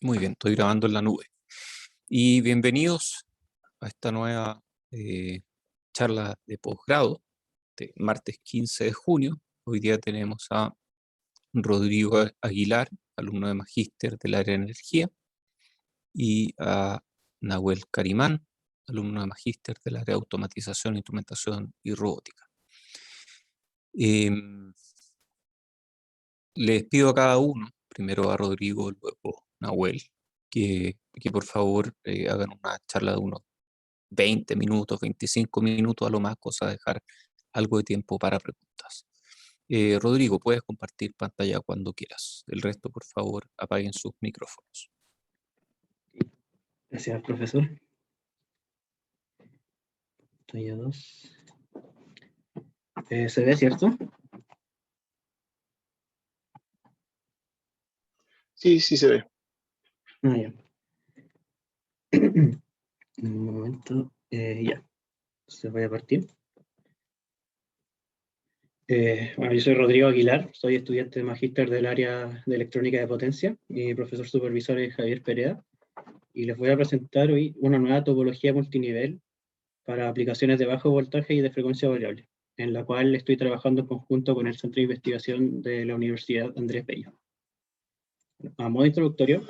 Muy bien, estoy grabando en la nube. Y bienvenidos a esta nueva charla de posgrado de martes 15 de junio. Hoy día tenemos a Rodrigo Aguilar, alumno de magíster del área de energía, y a Nahuel Carimán, alumno de magíster del área de automatización, instrumentación y robótica. Em, Les pido a cada uno, primero a Rodrigo, luego a Nahuel, que por favor hagan una charla de unos 20 minutos, 25 minutos a lo más, cosa de dejar algo de tiempo para preguntas. Rodrigo, puedes compartir pantalla cuando quieras. El resto, por favor, apaguen sus micrófonos. Gracias, profesor. Pantalla 2. ¿Se ve, cierto? Sí, sí se ve. Ya. Un momento. Ya. Se voy a partir. Bueno, yo soy Rodrigo Aguilar, soy estudiante de magíster del área de electrónica de potencia. Mi profesor supervisor es Javier Perea. Y les voy a presentar hoy una nueva topología multinivel para aplicaciones de bajo voltaje y de frecuencia variable, en la cual estoy trabajando en conjunto con el Centro de Investigación de la Universidad Andrés Bello. A modo introductorio,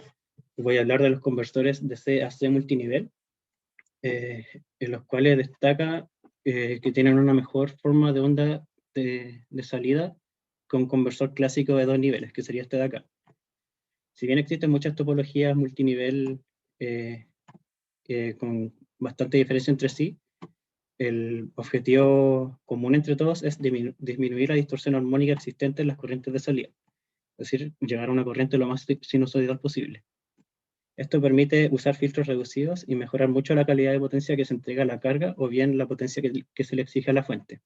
voy a hablar de los conversores de C a C multinivel, en los cuales destaca que tienen una mejor forma de onda de salida con conversor clásico de 2 niveles, que sería este de acá. Si bien existen muchas topologías multinivel con bastante diferencia entre sí, el objetivo común entre todos es disminuir la distorsión armónica existente en las corrientes de salida, es decir, llegar a una corriente lo más sinusoidal posible. Esto permite usar filtros reducidos y mejorar mucho la calidad de potencia que se entrega a la carga o bien la potencia que se le exige a la fuente.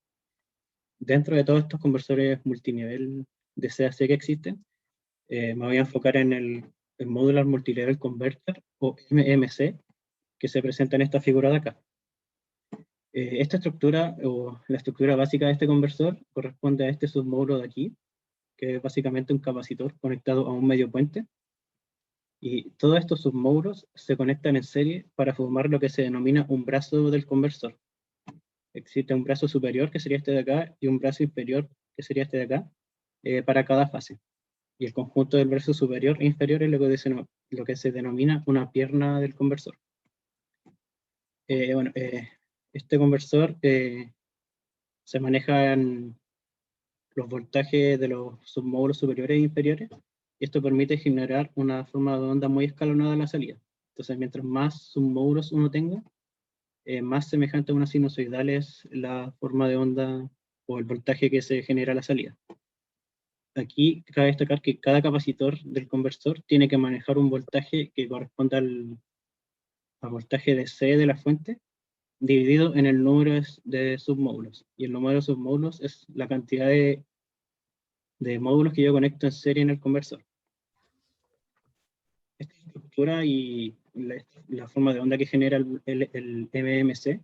Dentro de todos estos conversores multinivel de CAC que existen, me voy a enfocar en el Modular Multilevel Converter o MMC, que se presenta en esta figura de acá. Esta estructura, o la estructura básica de este conversor, corresponde a este submódulo de aquí, que es básicamente un capacitor conectado a un medio puente. Y todos estos submódulos se conectan en serie para formar lo que se denomina un brazo del conversor. Existe un brazo superior, que sería este de acá, y un brazo inferior, que sería este de acá, para cada fase. Y el conjunto del brazo superior e inferior es lo que se denomina una pierna del conversor. Este conversor se manejan los voltajes de los submódulos superiores e inferiores, y esto permite generar una forma de onda muy escalonada a la salida. Entonces, mientras más submódulos uno tenga, más semejante a una sinusoidal es la forma de onda o el voltaje que se genera a la salida. Aquí cabe destacar que cada capacitor del conversor tiene que manejar un voltaje que corresponde al voltaje de C de la fuente, dividido en el número de submódulos. Y el número de submódulos es la cantidad de módulos que yo conecto en serie en el conversor. Esta estructura y la forma de onda que genera el MMC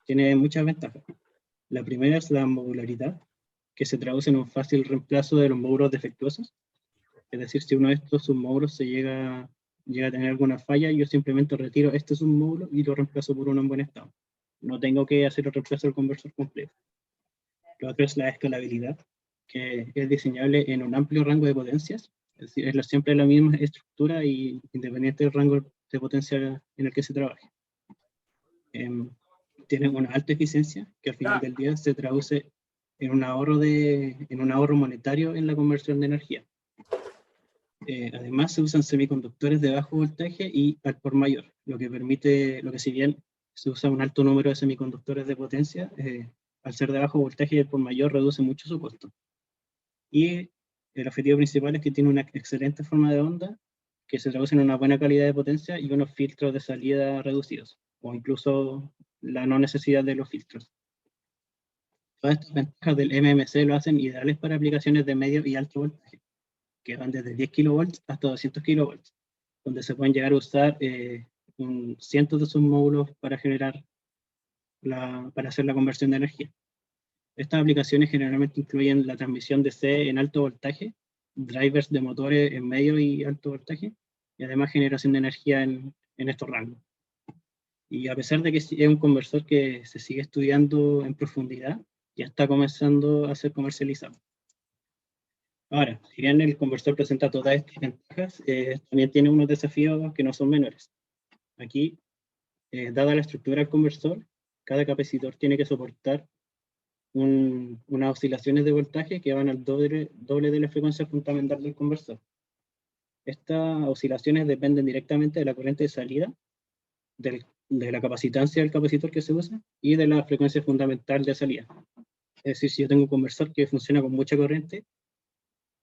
tiene muchas ventajas. La primera es la modularidad, que se traduce en un fácil reemplazo de los módulos defectuosos. Es decir, si uno de estos submódulos llega a tener alguna falla, yo simplemente retiro este submódulo y lo reemplazo por uno en buen estado. No tengo que hacer el reemplazo del conversor completo. Lo otro es la escalabilidad, que es diseñable en un amplio rango de potencias. Es decir, es siempre la misma estructura y independiente del rango de potencia en el que se trabaje. Tiene una alta eficiencia, que al final del día se traduce en un ahorro monetario en la conversión de energía. Además, se usan semiconductores de bajo voltaje y al por mayor, lo que si bien se usa un alto número de semiconductores de potencia, al ser de bajo voltaje y al por mayor reduce mucho su costo. Y el objetivo principal es que tiene una excelente forma de onda, que se traduce en una buena calidad de potencia y unos filtros de salida reducidos, o incluso la no necesidad de los filtros. Todas estas ventajas del MMC lo hacen ideales para aplicaciones de medio y alto voltaje, que van desde 10 kV hasta 200 kV, donde se pueden llegar a usar cientos de submódulos para hacer la conversión de energía. Estas aplicaciones generalmente incluyen la transmisión de C en alto voltaje, drivers de motores en medio y alto voltaje, y además generación de energía en estos rangos. Y a pesar de que es un conversor que se sigue estudiando en profundidad, ya está comenzando a ser comercializado. Ahora, si bien el conversor presenta todas estas ventajas, también tiene unos desafíos que no son menores. Aquí, dada la estructura del conversor, cada capacitor tiene que soportar unas oscilaciones de voltaje que van al doble de la frecuencia fundamental del conversor. Estas oscilaciones dependen directamente de la corriente de salida, de la capacitancia del capacitor que se usa y de la frecuencia fundamental de salida. Es decir, si yo tengo un conversor que funciona con mucha corriente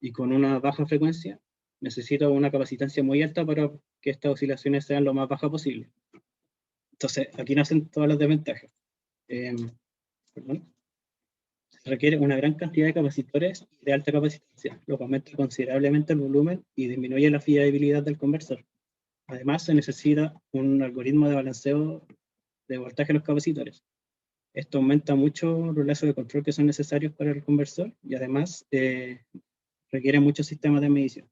y con una baja frecuencia, necesito una capacitancia muy alta para que estas oscilaciones sean lo más bajas posible. Entonces, aquí nacen todas las desventajas. Se requiere una gran cantidad de capacitores de alta capacitancia, lo que aumenta considerablemente el volumen y disminuye la fiabilidad del conversor. Además, se necesita un algoritmo de balanceo de voltaje en los capacitores. Esto aumenta mucho los lazos de control que son necesarios para el conversor y además requiere muchos sistemas de medición.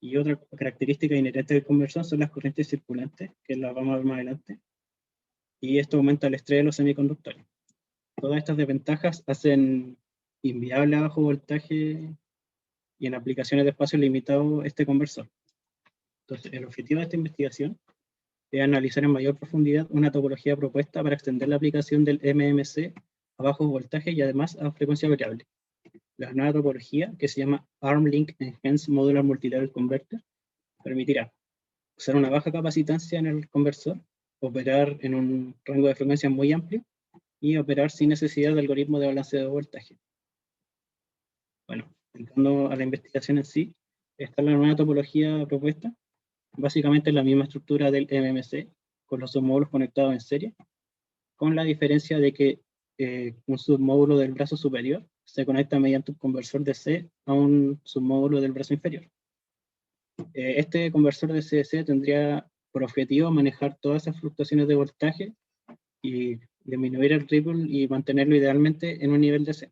Y otra característica inherente del conversor son las corrientes circulantes, que las vamos a ver más adelante, y esto aumenta el estrés de los semiconductores. Todas estas desventajas hacen inviable a bajo voltaje y en aplicaciones de espacio limitado este conversor. Entonces, el objetivo de esta investigación es analizar en mayor profundidad una topología propuesta para extender la aplicación del MMC a bajo voltaje y además a frecuencia variable. La nueva topología, que se llama ARM-Link Enhanced Modular Multilevel Converter, permitirá usar una baja capacitancia en el conversor, operar en un rango de frecuencia muy amplio y operar sin necesidad de algoritmo de balanceo de voltaje. Bueno, entrando a la investigación en sí, esta es la nueva topología propuesta. Básicamente es la misma estructura del MMC, con los submódulos conectados en serie, con la diferencia de que un submódulo del brazo superior se conecta mediante un conversor DC a un submódulo del brazo inferior. Este conversor de CDC tendría por objetivo manejar todas esas fluctuaciones de voltaje y disminuir el ripple y mantenerlo idealmente en un nivel DC.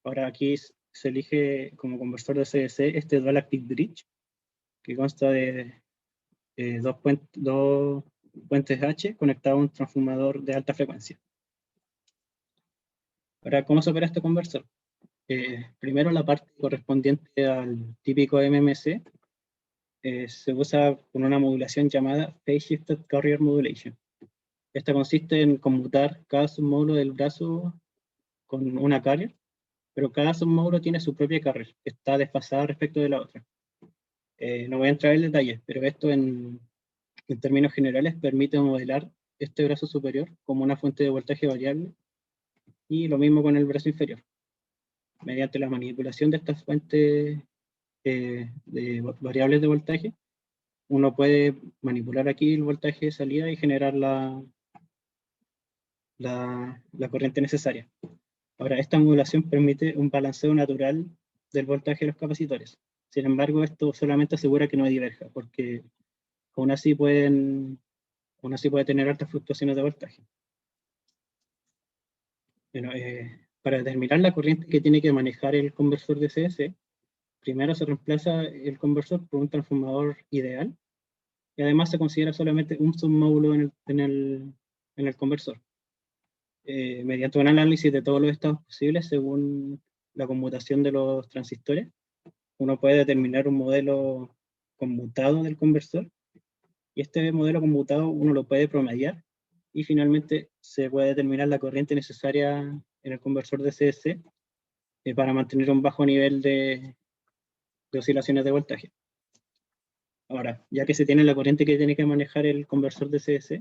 Ahora aquí se elige como conversor de CDC este Dual Active Bridge, que consta de dos puentes H conectados a un transformador de alta frecuencia. Ahora, ¿cómo se opera este conversor? Primero, la parte correspondiente al típico MMC se usa con una modulación llamada Phase Shifted Carrier Modulation. Esta consiste en conmutar cada submódulo del brazo con una carrier, pero cada submódulo tiene su propia carrier, que está desfasada respecto de la otra. No voy a entrar en detalles, pero esto en términos generales permite modelar este brazo superior como una fuente de voltaje variable y lo mismo con el brazo inferior. Mediante la manipulación de estas fuentes de variables de voltaje, uno puede manipular aquí el voltaje de salida y generar la corriente necesaria. Ahora, esta modulación permite un balanceo natural del voltaje de los capacitores. Sin embargo, esto solamente asegura que no diverja, porque aún así puede tener altas fluctuaciones de voltaje. Bueno, para determinar la corriente que tiene que manejar el conversor de CS, primero se reemplaza el conversor por un transformador ideal y además se considera solamente un submódulo en el conversor. Mediante un análisis de todos los estados posibles según la conmutación de los transistores, uno puede determinar un modelo conmutado del conversor y este modelo conmutado uno lo puede promediar y finalmente se puede determinar la corriente necesaria en el conversor de CS para mantener un bajo nivel de oscilaciones de voltaje. Ahora, ya que se tiene la corriente que tiene que manejar el conversor de CS,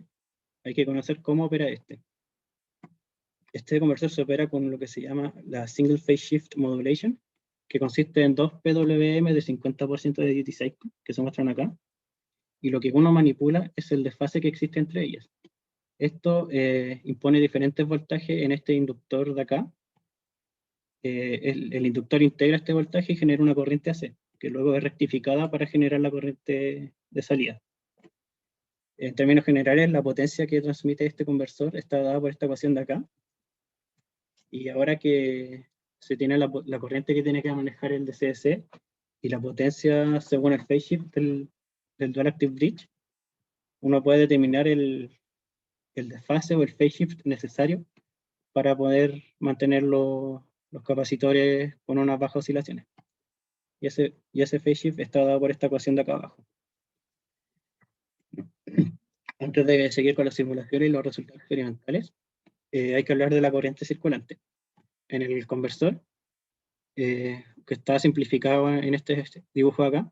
hay que conocer cómo opera este. Este conversor se opera con lo que se llama la Single Phase Shift Modulation, que consiste en dos PWM de 50% de duty cycle, que se muestran acá, y lo que uno manipula es el desfase que existe entre ellas. Esto impone diferentes voltajes en este inductor de acá. El inductor integra este voltaje y genera una corriente AC, que luego es rectificada para generar la corriente de salida. En términos generales, la potencia que transmite este conversor está dada por esta ecuación de acá. Y ahora que se tiene la corriente que tiene que manejar el DCS, y la potencia según el phase shift del dual active bridge, uno puede determinar el desfase o el phase shift necesario para poder mantener los capacitores con unas bajas oscilaciones. Y ese phase shift está dado por esta ecuación de acá abajo. Antes de seguir con las simulaciones y los resultados experimentales, hay que hablar de la corriente circulante. En el conversor, que está simplificado en este dibujo acá,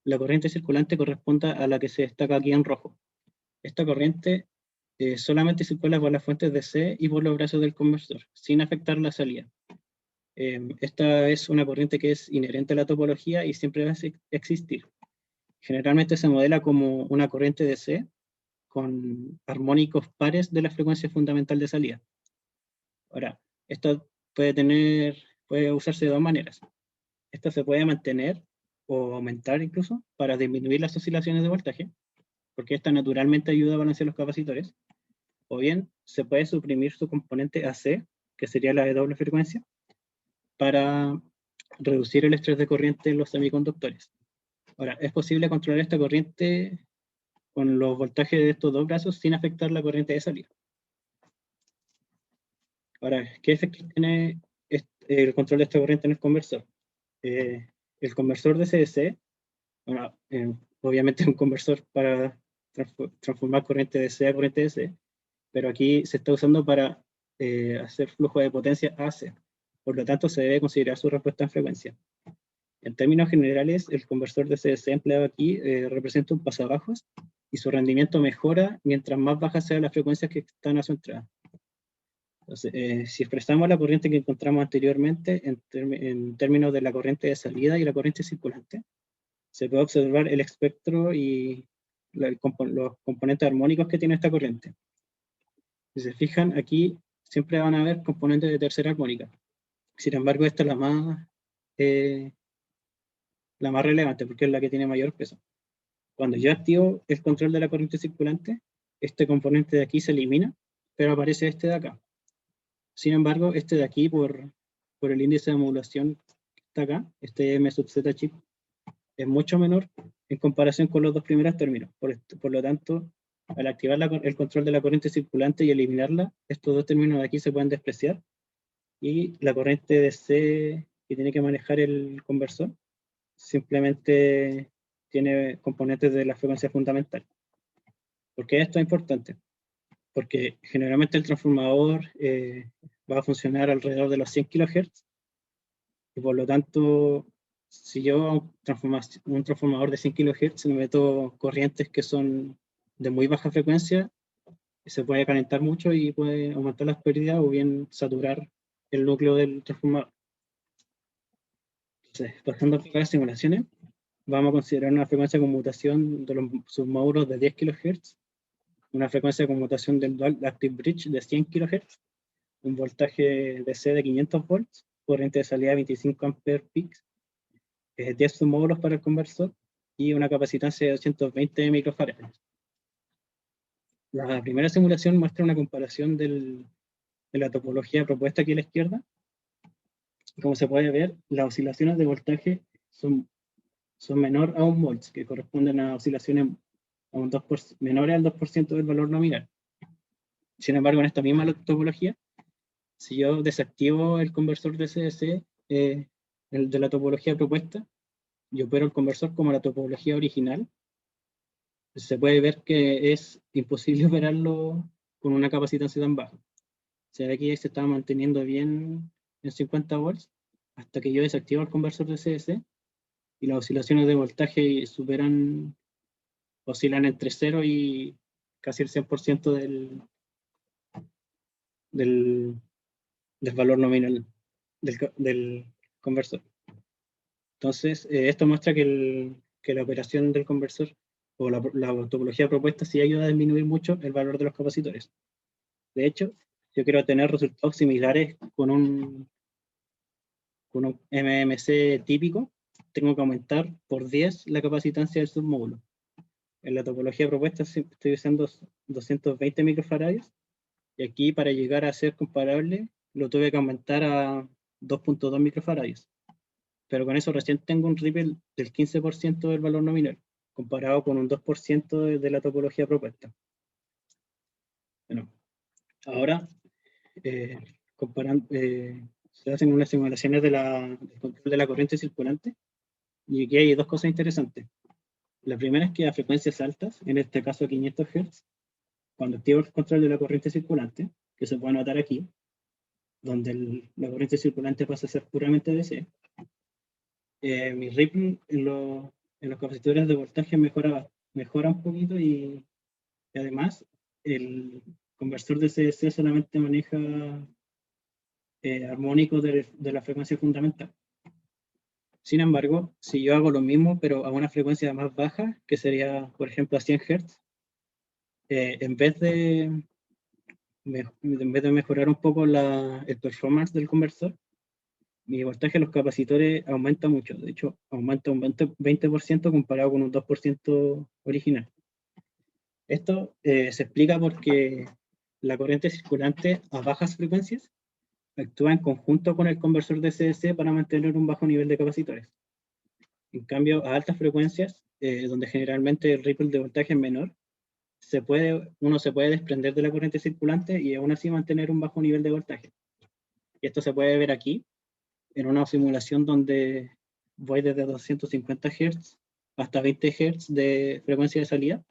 la corriente circulante corresponde a la que se destaca aquí en rojo. Esta corriente solamente circula por las fuentes DC y por los brazos del conversor, sin afectar la salida. Esta es una corriente que es inherente a la topología y siempre va a existir. Generalmente se modela como una corriente DC con armónicos pares de la frecuencia fundamental de salida. Ahora, esto puede usarse de dos maneras. Esto se puede mantener o aumentar incluso para disminuir las oscilaciones de voltaje, porque esta naturalmente ayuda a balancear los capacitores. O bien se puede suprimir su componente AC, que sería la de doble frecuencia, para reducir el estrés de corriente en los semiconductores. Ahora, es posible controlar esta corriente con los voltajes de estos dos brazos sin afectar la corriente de salida. Ahora, ¿qué efectos tiene el control de esta corriente en el conversor? El conversor de CDC, bueno, obviamente es un conversor para transformar corriente DC a corriente DC, pero aquí se está usando para hacer flujo de potencia AC. Por lo tanto, se debe considerar su respuesta en frecuencia. En términos generales, el conversor de CDC empleado aquí representa un pasabajos y su rendimiento mejora mientras más bajas sean las frecuencias que están a su entrada. Entonces, si expresamos la corriente que encontramos anteriormente en términos de la corriente de salida y la corriente circulante, se puede observar el espectro y los componentes armónicos que tiene esta corriente. Si se fijan, aquí siempre van a haber componentes de tercera armónica. Sin embargo, esta es la más relevante porque es la que tiene mayor peso. Cuando yo activo el control de la corriente circulante, este componente de aquí se elimina, pero aparece este de acá. Sin embargo, este de aquí, por el índice de modulación que está acá, este M sub Z chip, es mucho menor en comparación con los dos primeros términos. Por lo tanto, al activar el control de la corriente circulante y eliminarla, estos dos términos de aquí se pueden despreciar y la corriente DC que tiene que manejar el conversor simplemente tiene componentes de la frecuencia fundamental. ¿Por qué esto es importante? Porque generalmente el transformador va a funcionar alrededor de los 100 kHz y por lo tanto, si yo un transformador de 100 kHz le meto corrientes que son de muy baja frecuencia, se puede calentar mucho y puede aumentar las pérdidas o bien saturar el núcleo del transformador. Entonces, pasando a las simulaciones, vamos a considerar una frecuencia de conmutación de los submódulos de 10 kHz, una frecuencia de conmutación del dual active bridge de 100 kHz, un voltaje DC de 500 volts, corriente de salida de 25 ampere peaks, 10 submódulos para el conversor y una capacitancia de 220 microfarads. La primera simulación muestra una comparación de la topología propuesta aquí a la izquierda. Como se puede ver, las oscilaciones de voltaje son menor a 1 volt, que corresponden a oscilaciones menores al 2% del valor nominal. Sin embargo, en esta misma topología, si yo desactivo el conversor de CDC, el de la topología propuesta, y opero el conversor como la topología original, se puede ver que es imposible operarlo con una capacitancia tan baja. Se ve que se está manteniendo bien en 50 volts hasta que yo desactivo el conversor de CDC y las oscilaciones de voltaje oscilan entre 0 y casi el 100% del valor nominal del conversor. Entonces, esto muestra que la operación del conversor o la topología propuesta sí ayuda a disminuir mucho el valor de los capacitores. De hecho, yo quiero tener resultados similares con un MMC típico, tengo que aumentar por 10 la capacitancia del submódulo. En la topología propuesta estoy usando 220 microfarads y aquí para llegar a ser comparable lo tuve que aumentar a 2.2 microfarads. pero con eso recién tengo un ripple del 15% del valor nominal, comparado con un 2% de la topología propuesta. Bueno, ahora se hacen unas simulaciones del control de la corriente circulante, y aquí hay dos cosas interesantes. La primera es que a frecuencias altas, en este caso 500 Hz, cuando activo el control de la corriente circulante, que se puede notar aquí, donde la corriente circulante pasa a ser puramente DC, mi ripple en los capacitores de voltaje mejora un poquito, y además el conversor de CDC solamente maneja armónicos de la frecuencia fundamental. Sin embargo, si yo hago lo mismo, pero a una frecuencia más baja, que sería, por ejemplo, a 100 Hz, en vez de mejorar un poco el performance del conversor, mi voltaje en los capacitores aumenta mucho. De hecho, aumenta un 20% comparado con un 2% original. Esto se explica porque la corriente circulante a bajas frecuencias actúa en conjunto con el conversor de CDC para mantener un bajo nivel de capacitores. En cambio, a altas frecuencias, donde generalmente el ripple de voltaje es menor, uno se puede desprender de la corriente circulante y aún así mantener un bajo nivel de voltaje. Y esto se puede ver aquí, en una simulación donde voy desde 250 Hz hasta 20 Hz de frecuencia de salida.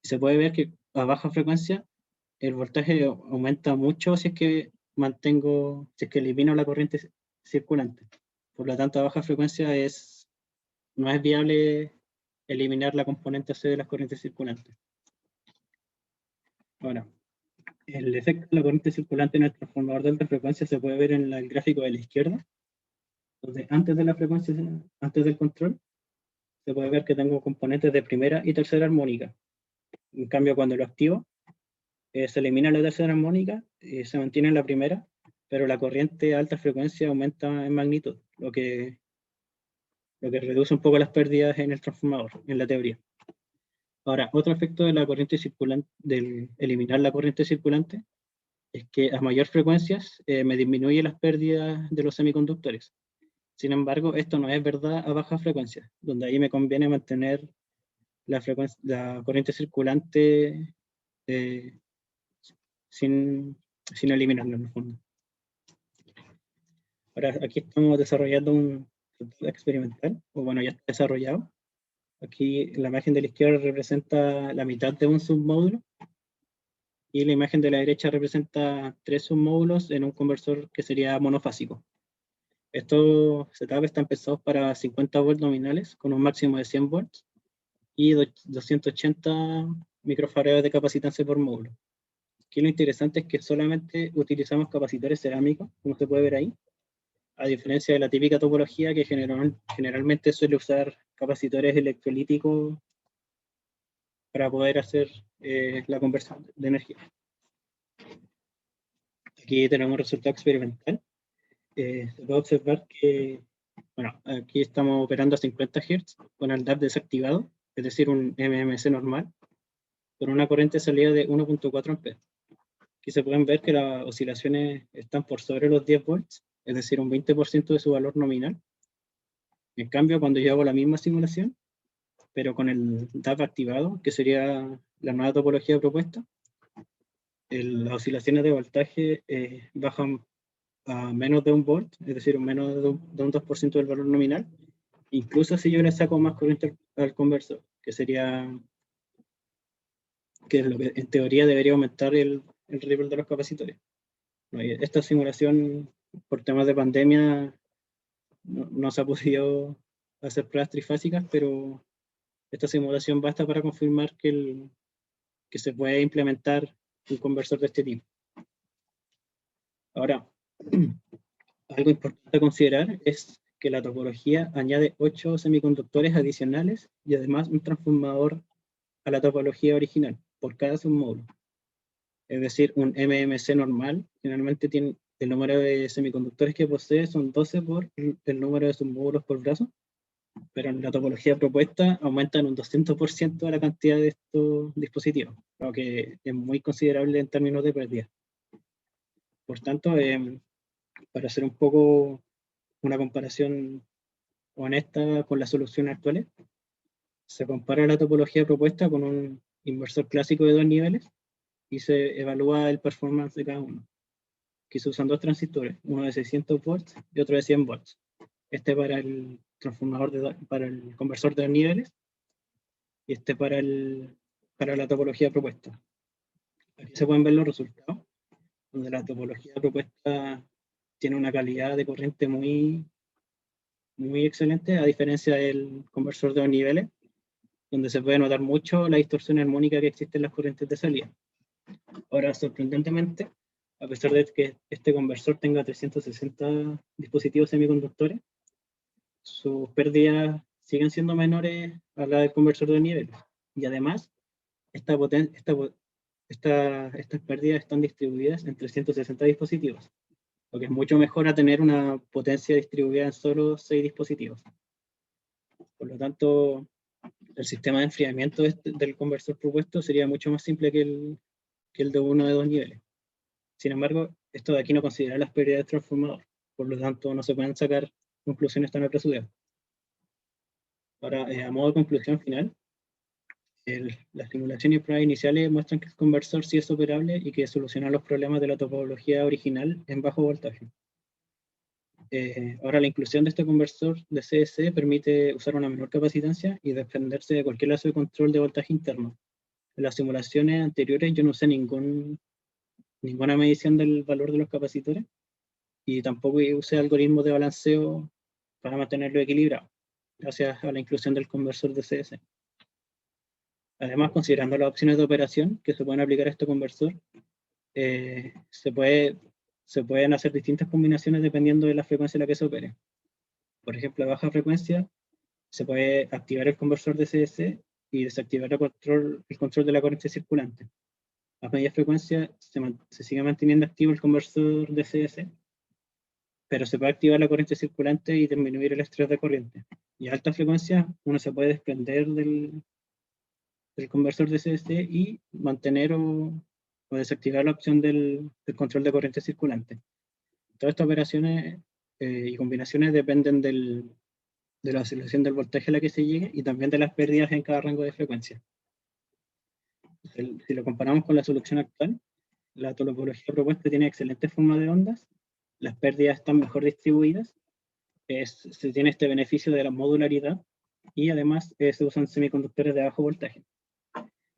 Y se puede ver que a baja frecuencia el voltaje aumenta mucho si es que elimino la corriente circulante. Por lo tanto, a baja frecuencia no es viable eliminar la componente C de las corrientes circulantes. Ahora, el efecto de la corriente circulante en el transformador de alta frecuencia se puede ver en el gráfico de la izquierda, donde antes de la frecuencia, antes del control, se puede ver que tengo componentes de primera y tercera armónica. En cambio, cuando lo activo, se elimina la tercera armónica y se mantiene la primera, pero la corriente a alta frecuencia aumenta en magnitud, lo que reduce un poco las pérdidas en el transformador, en la teoría. Ahora, otro efecto de la corriente circulante, del eliminar la corriente circulante, es que a mayor frecuencias me disminuye las pérdidas de los semiconductores. Sin embargo, esto no es verdad a bajas frecuencias, donde ahí me conviene mantener la corriente circulante sin eliminarla en el fondo. Ahora, aquí estamos desarrollando un experimental, o bueno, ya está desarrollado. Aquí la imagen de la izquierda representa la mitad de un submódulo, y la imagen de la derecha representa 3 submódulos en un conversor que sería monofásico. Estos setups están pensados para 50 volts nominales con un máximo de 100 volts y 280 microfarads de capacitancia por módulo. Aquí lo interesante es que solamente utilizamos capacitores cerámicos, como se puede ver ahí, a diferencia de la típica topología que generalmente suele usar capacitores electrolíticos para poder hacer la conversión de energía. Aquí tenemos un resultado experimental. Se puede observar que, bueno, aquí estamos operando a 50 Hz con el DAP desactivado, es decir, un MMC normal, con una corriente de salida de 1.4 amperes. Aquí se pueden ver que las oscilaciones están por sobre los 10 volts, es decir, un 20% de su valor nominal. En cambio, cuando yo hago la misma simulación, pero con el DAP activado, que sería la nueva topología propuesta, las oscilaciones de voltaje bajan a menos de 1 volt, es decir, menos de un 2% del valor nominal, incluso si yo le saco más corriente al conversor, que es lo que en teoría debería aumentar el ripple de los capacitores. Esta simulación, por temas de pandemia, no se ha podido hacer pruebas trifásicas, pero esta simulación basta para confirmar que se puede implementar un conversor de este tipo. Ahora, algo importante a considerar es que la topología añade 8 semiconductores adicionales y además un transformador a la topología original por cada submódulo. Es decir, un MMC normal generalmente tiene el número de semiconductores que posee son 12 por el número de submódulos por brazo, pero en la topología propuesta aumentan un 200% la cantidad de estos dispositivos, lo que es muy considerable en términos de pérdida. Por tanto, para hacer un poco una comparación honesta con las soluciones actuales. Se compara la topología propuesta con un inversor clásico de 2 niveles y se evalúa el performance de cada uno, que se usan 2 transistores, uno de 600 volts y otro de 100 volts. Este para el para el conversor de 2 niveles y este para la topología propuesta. Aquí se pueden ver los resultados, donde la topología propuesta tiene una calidad de corriente muy excelente, a diferencia del conversor de 2 niveles, donde se puede notar mucho la distorsión armónica que existe en las corrientes de salida. Ahora, sorprendentemente, a pesar de que este conversor tenga 360 dispositivos semiconductores, sus pérdidas siguen siendo menores a la del conversor de niveles. Y además, estas pérdidas están distribuidas en 360 dispositivos, lo que es mucho mejor a tener una potencia distribuida en solo 6 dispositivos. Por lo tanto, el sistema de enfriamiento del conversor propuesto sería mucho más simple que el de uno de 2 niveles. Sin embargo, esto de aquí no considera las pérdidas del transformador, por lo tanto no se pueden sacar conclusiones tan apresuradas. Ahora, a modo de conclusión final, las simulaciones y pruebas iniciales muestran que el conversor sí es operable y que soluciona los problemas de la topología original en bajo voltaje. Ahora, la inclusión de este conversor de CS permite usar una menor capacitancia y desprenderse de cualquier lazo de control de voltaje interno. En las simulaciones anteriores yo no usé ninguna medición del valor de los capacitores y tampoco usé algoritmos de balanceo para mantenerlo equilibrado, gracias a la inclusión del conversor de CS. Además, considerando las opciones de operación que se pueden aplicar a este conversor, se pueden hacer distintas combinaciones dependiendo de la frecuencia en la que se opere. Por ejemplo, a baja frecuencia se puede activar el conversor de CS y desactivar el control de la corriente circulante. A media frecuencia se sigue manteniendo activo el conversor de CS, pero se puede activar la corriente circulante y disminuir el estrés de corriente. Y a alta frecuencia uno se puede desprender del conversor de CS y mantener o desactivar la opción del control de corriente circulante. Todas estas operaciones y combinaciones dependen de la oscilación del voltaje a la que se llegue y también de las pérdidas en cada rango de frecuencia. Si lo comparamos con la solución actual, la topología propuesta tiene excelentes formas de ondas, las pérdidas están mejor distribuidas, se tiene este beneficio de la modularidad y además se usan semiconductores de bajo voltaje.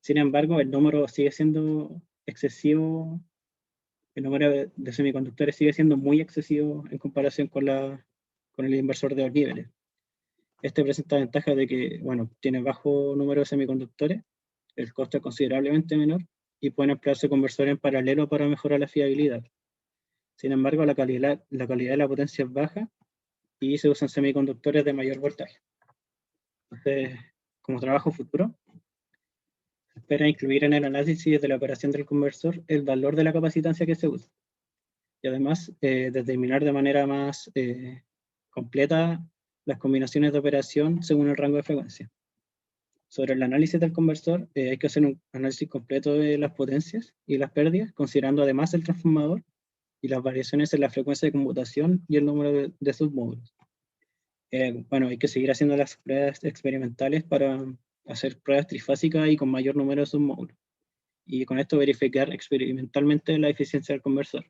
Sin embargo, el número sigue siendo excesivo, el número de semiconductores sigue siendo muy excesivo en comparación con el inversor de 2 niveles. Este presenta ventajas de que, bueno, tiene bajo número de semiconductores, el costo es considerablemente menor y pueden emplearse conversores en paralelo para mejorar la fiabilidad. Sin embargo, la calidad de la potencia es baja y se usan semiconductores de mayor voltaje. Entonces, como trabajo futuro, se espera incluir en el análisis de la operación del conversor el valor de la capacitancia que se usa. Y además, determinar de manera más completa las combinaciones de operación según el rango de frecuencia. Sobre el análisis del conversor, hay que hacer un análisis completo de las potencias y las pérdidas, considerando además el transformador y las variaciones en la frecuencia de conmutación y el número de submódulos. Bueno, hay que seguir haciendo las pruebas experimentales para hacer pruebas trifásicas y con mayor número de submódulos. Y con esto verificar experimentalmente la eficiencia del conversor.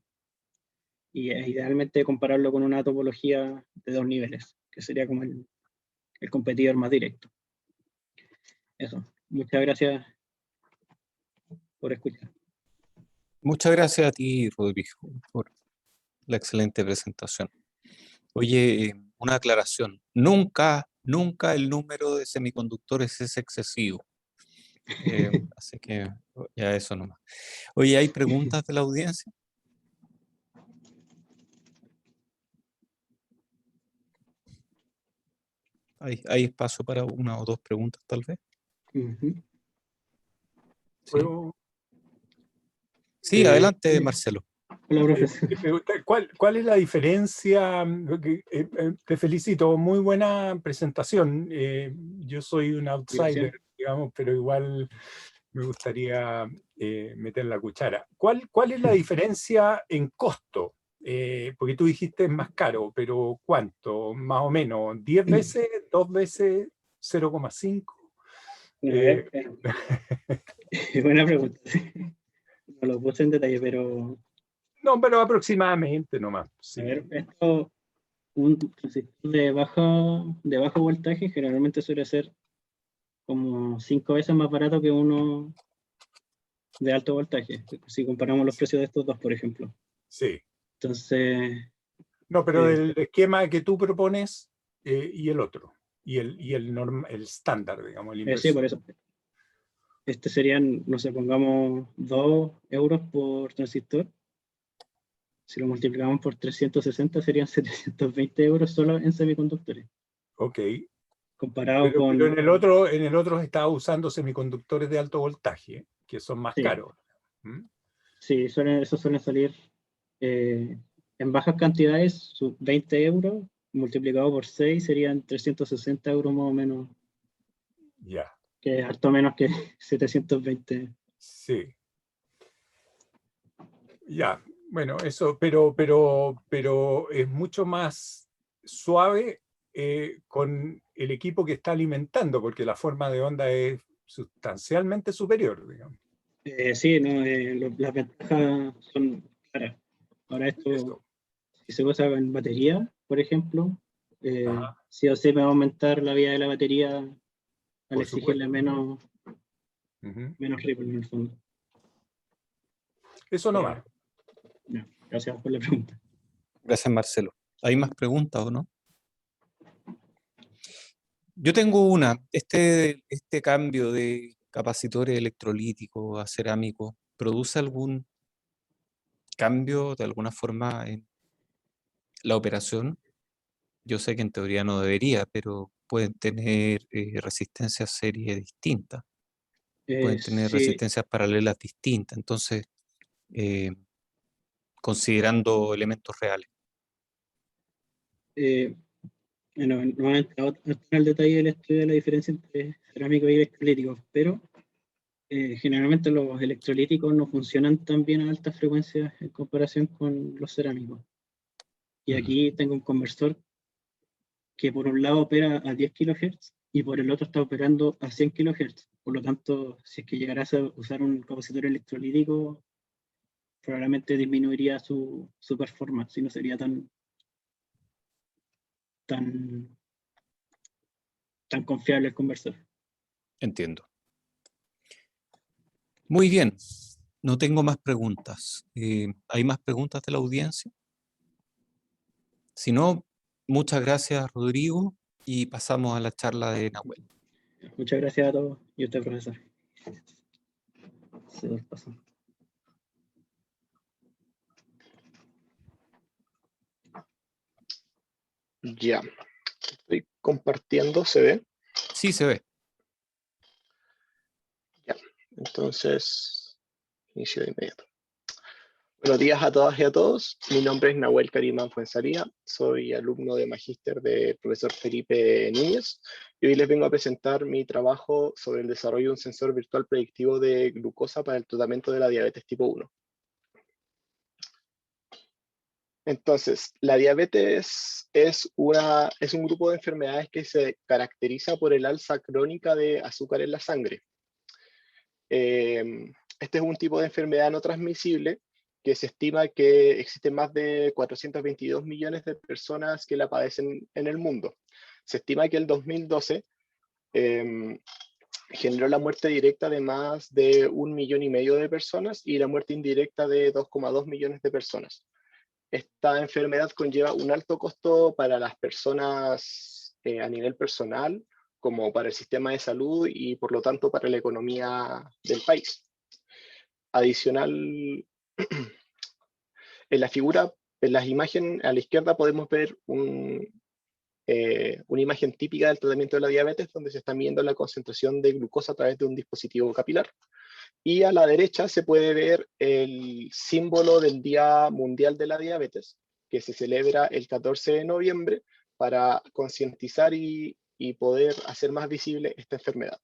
Y idealmente compararlo con una topología de 2 niveles, que sería como el competidor más directo. Eso. Muchas gracias por escuchar. Muchas gracias a ti, Rodrigo, por la excelente presentación. Oye, una aclaración. Nunca el número de semiconductores es excesivo. Así que ya eso nomás. Oye, ¿hay preguntas de la audiencia? ¿Hay espacio para una o dos preguntas, tal vez? Sí, sí, adelante, Marcelo. Hola, profesor. ¿Cuál es la diferencia? Te felicito, muy buena presentación. Yo soy un outsider, digamos, pero igual me gustaría meter la cuchara. ¿Cuál es la diferencia en costo Porque tú dijiste es más caro, pero ¿cuánto? Más o menos, ¿10 veces? ¿2 veces? ¿0,5? Bueno, a ver, buena pregunta. No lo puse en detalle, pero No, pero aproximadamente nomás. a Sí. ver, esto, un transistor de bajo voltaje generalmente suele ser como 5 veces más barato que uno de alto voltaje, si comparamos los precios de estos dos, por ejemplo. Sí. Entonces, No, pero eh, el esquema que tú propones y el otro, y el estándar, digamos, el sí, por inversor. eso. Este serían, no sé, pongamos 2 euros por transistor. Si lo multiplicamos por 360 serían 720 euros solo en semiconductores. Ok. Comparado Pero con... en el otro estaba usando semiconductores de alto voltaje, que son más Sí, caros. ¿Mm? sí, esos suelen salir en bajas cantidades, 20 euros multiplicado por 6 serían 360 euros más o menos, Ya, que es harto menos que 720. sí. Ya, bueno, eso, pero es mucho más suave con el equipo que está alimentando, porque la forma de onda es sustancialmente superior, digamos. Sí, no, las ventajas son claras. Ahora esto, Eso. si se usa en batería, por ejemplo, Ajá, sí o sí me va a aumentar la vida de la batería al por exigirle supuesto. menos Ujú. ripple en el fondo. Eso no Eh, va. no, gracias por la pregunta. Gracias, Marcelo. ¿Hay más preguntas o no? Yo tengo una. Este cambio de capacitores electrolíticos a cerámicos, ¿produce algún cambio de alguna forma en la operación? Yo sé que en teoría no debería, pero pueden tener resistencias serie distintas, pueden tener Sí, resistencias paralelas distintas, entonces, eh, considerando elementos reales. eh, bueno, no voy a entrar en el detalle del estudio de la diferencia entre cerámicos y electrolíticos, pero generalmente los electrolíticos no funcionan tan bien a altas frecuencias en comparación con los cerámicos. Y Mm. aquí tengo un conversor que por un lado opera a 10 kHz y por el otro está operando a 100 kHz. Por lo tanto, si es que llegaras a usar un capacitor electrolítico, probablemente disminuiría su performance y no sería tan, tan confiable el conversor. Entiendo. Muy bien, no tengo más preguntas. ¿Hay más preguntas de la audiencia? Si no, muchas gracias, Rodrigo, y pasamos a la charla de Nahuel. Muchas gracias a todos y a usted, profesor. Se nos pasó. Ya, estoy compartiendo, ¿se ve? Sí, se ve. Ya, entonces, inicio de inmediato. Buenos días a todas y a todos. Mi nombre es Nahuel Carimán Fuenzalía. Soy alumno de magíster del profesor Felipe Núñez. Y hoy les vengo a presentar mi trabajo sobre el desarrollo de un sensor virtual predictivo de glucosa para el tratamiento de la diabetes tipo 1. Entonces, la diabetes es un grupo de enfermedades que se caracteriza por el alza crónica de azúcar en la sangre. Este es un tipo de enfermedad no transmisible que se estima que existen más de 422 millones de personas que la padecen en el mundo. Se estima que el 2012 generó la muerte directa de más de 1,5 millones de personas y la muerte indirecta de 2,2 millones de personas. Esta enfermedad conlleva un alto costo para las personas a nivel personal, como para el sistema de salud y por lo tanto para la economía del país. Adicional, en la figura, en las imágenes a la izquierda podemos ver una imagen típica del tratamiento de la diabetes, donde se está midiendo la concentración de glucosa a través de un dispositivo capilar. Y a la derecha se puede ver el símbolo del Día Mundial de la Diabetes, que se celebra el 14 de noviembre para concientizar y poder hacer más visible esta enfermedad.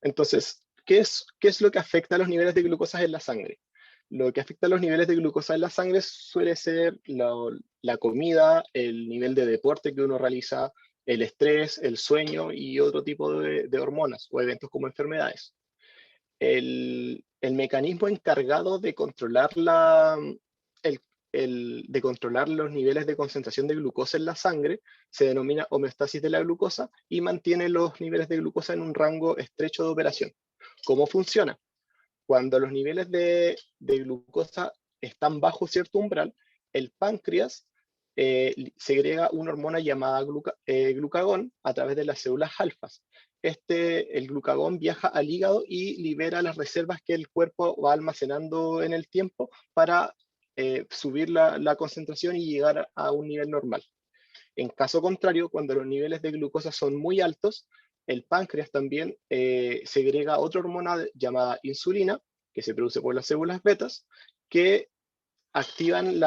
Entonces, ¿qué es lo que afecta a los niveles de glucosa en la sangre? Lo que afecta a los niveles de glucosa en la sangre suele ser la comida, el nivel de deporte que uno realiza, el estrés, el sueño y otro tipo de hormonas o eventos como enfermedades. El mecanismo encargado de controlar de controlar los niveles de concentración de glucosa en la sangre se denomina homeostasis de la glucosa y mantiene los niveles de glucosa en un rango estrecho de operación. ¿Cómo funciona? Cuando los niveles de glucosa están bajo cierto umbral, el páncreas segrega una hormona llamada glucagón a través de las células alfas. El glucagón viaja al hígado y libera las reservas que el cuerpo va almacenando en el tiempo para subir la concentración y llegar a un nivel normal. En caso contrario, cuando los niveles de glucosa son muy altos, el páncreas también segrega otra hormona llamada insulina, que se produce por las células betas, que activan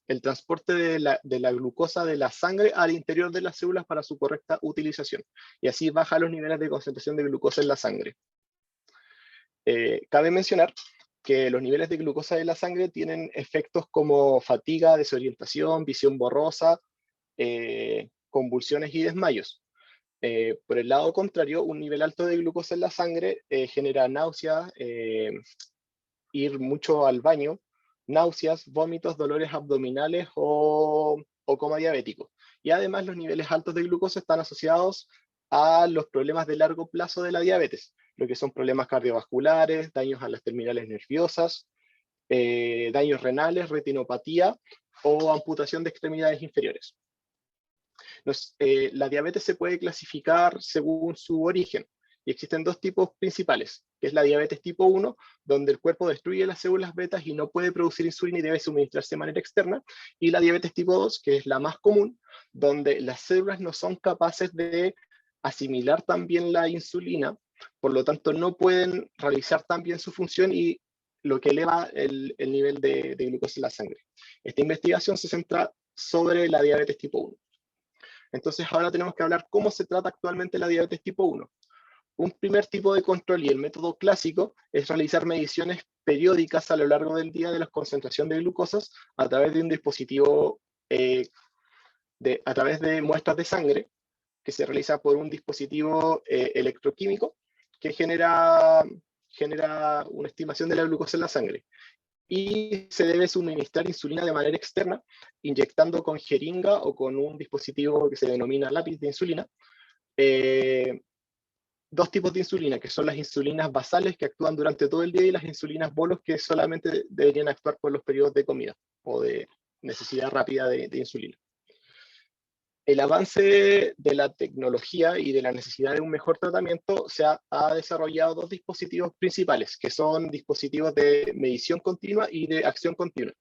el transporte de la glucosa de la sangre al interior de las células para su correcta utilización. Y así baja los niveles de concentración de glucosa en la sangre. Cabe mencionar que los niveles de glucosa en la sangre tienen efectos como fatiga, desorientación, visión borrosa, convulsiones y desmayos. Por el lado contrario, un nivel alto de glucosa en la sangre genera náuseas, ir mucho al baño, náuseas, vómitos, dolores abdominales o coma diabético. Y además los niveles altos de glucosa están asociados a los problemas de largo plazo de la diabetes, lo que son problemas cardiovasculares, daños a las terminales nerviosas, daños renales, retinopatía o amputación de extremidades inferiores. La diabetes se puede clasificar según su origen y existen dos tipos principales, que es la diabetes tipo 1, donde el cuerpo destruye las células betas y no puede producir insulina y debe suministrarse de manera externa, y la diabetes tipo 2, que es la más común, donde las células no son capaces de asimilar también la insulina, por lo tanto no pueden realizar tan bien su función y lo que eleva el nivel de glucosa en la sangre. Esta investigación se centra sobre la diabetes tipo 1. Entonces ahora tenemos que hablar cómo se trata actualmente la diabetes tipo 1. Un primer tipo de control y el método clásico es realizar mediciones periódicas a lo largo del día de la concentración de glucosas a través de un dispositivo, a través de muestras de sangre, que se realiza por un dispositivo electroquímico que genera una estimación de la glucosa en la sangre. Y se debe suministrar insulina de manera externa, inyectando con jeringa o con un dispositivo que se denomina lápiz de insulina. Dos tipos de insulina, que son las insulinas basales que actúan durante todo el día y las insulinas bolos que solamente deberían actuar por los periodos de comida o de necesidad rápida de insulina. El avance de la tecnología y de la necesidad de un mejor tratamiento se ha desarrollado dos dispositivos principales, que son dispositivos de medición continua y de acción continua.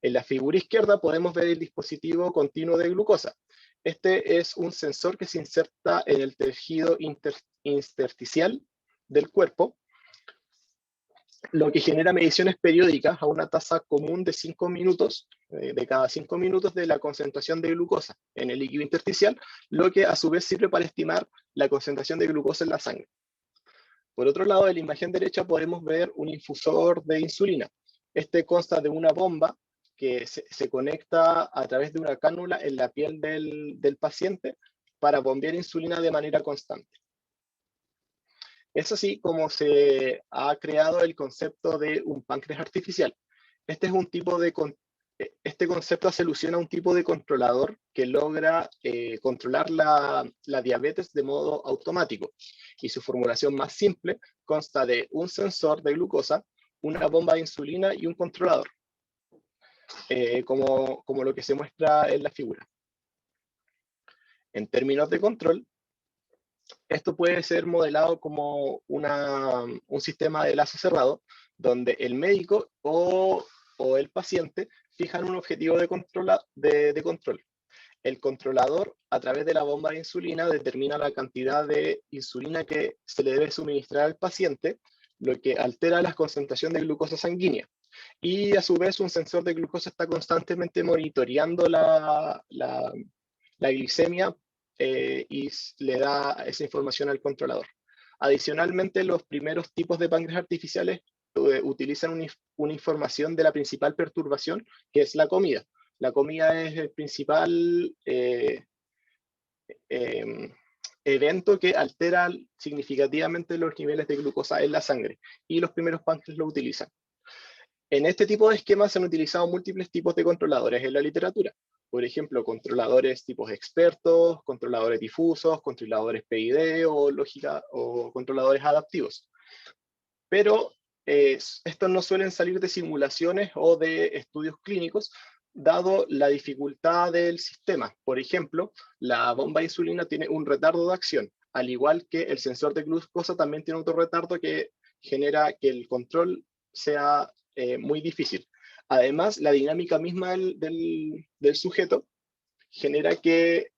En la figura izquierda podemos ver el dispositivo continuo de glucosa. Este es un sensor que se inserta en el tejido intersticial del cuerpo, lo que genera mediciones periódicas a una tasa común de 5 minutos, de cada 5 minutos de la concentración de glucosa en el líquido intersticial, lo que a su vez sirve para estimar la concentración de glucosa en la sangre. Por otro lado, en la imagen derecha podemos ver un infusor de insulina. Este consta de una bomba que se conecta a través de una cánula en la piel del paciente para bombear insulina de manera constante. Es así como se ha creado el concepto de un páncreas artificial. Este concepto hace alusión a un tipo de controlador que logra controlar la diabetes de modo automático. Y su formulación más simple consta de un sensor de glucosa, una bomba de insulina y un controlador, como lo que se muestra en la figura. En términos de control, esto puede ser modelado como un sistema de lazo cerrado, donde el médico o el paciente fijan un objetivo de control. El controlador, a través de la bomba de insulina, determina la cantidad de insulina que se le debe suministrar al paciente, lo que altera la concentración de glucosa sanguínea. Y a su vez, un sensor de glucosa está constantemente monitoreando la glicemia y le da esa información al controlador. Adicionalmente, los primeros tipos de páncreas artificiales utilizan una información de la principal perturbación, que es la comida. La comida es el principal evento que altera significativamente los niveles de glucosa en la sangre, y los primeros páncreas lo utilizan. En este tipo de esquemas se han utilizado múltiples tipos de controladores en la literatura. Por ejemplo, controladores tipos expertos, controladores difusos, controladores PID o lógica o controladores adaptivos. Pero estos no suelen salir de simulaciones o de estudios clínicos, dado la dificultad del sistema. Por ejemplo, la bomba de insulina tiene un retardo de acción, al igual que el sensor de glucosa también tiene otro retardo que genera que el control sea muy difícil. Además, la dinámica misma del sujeto genera que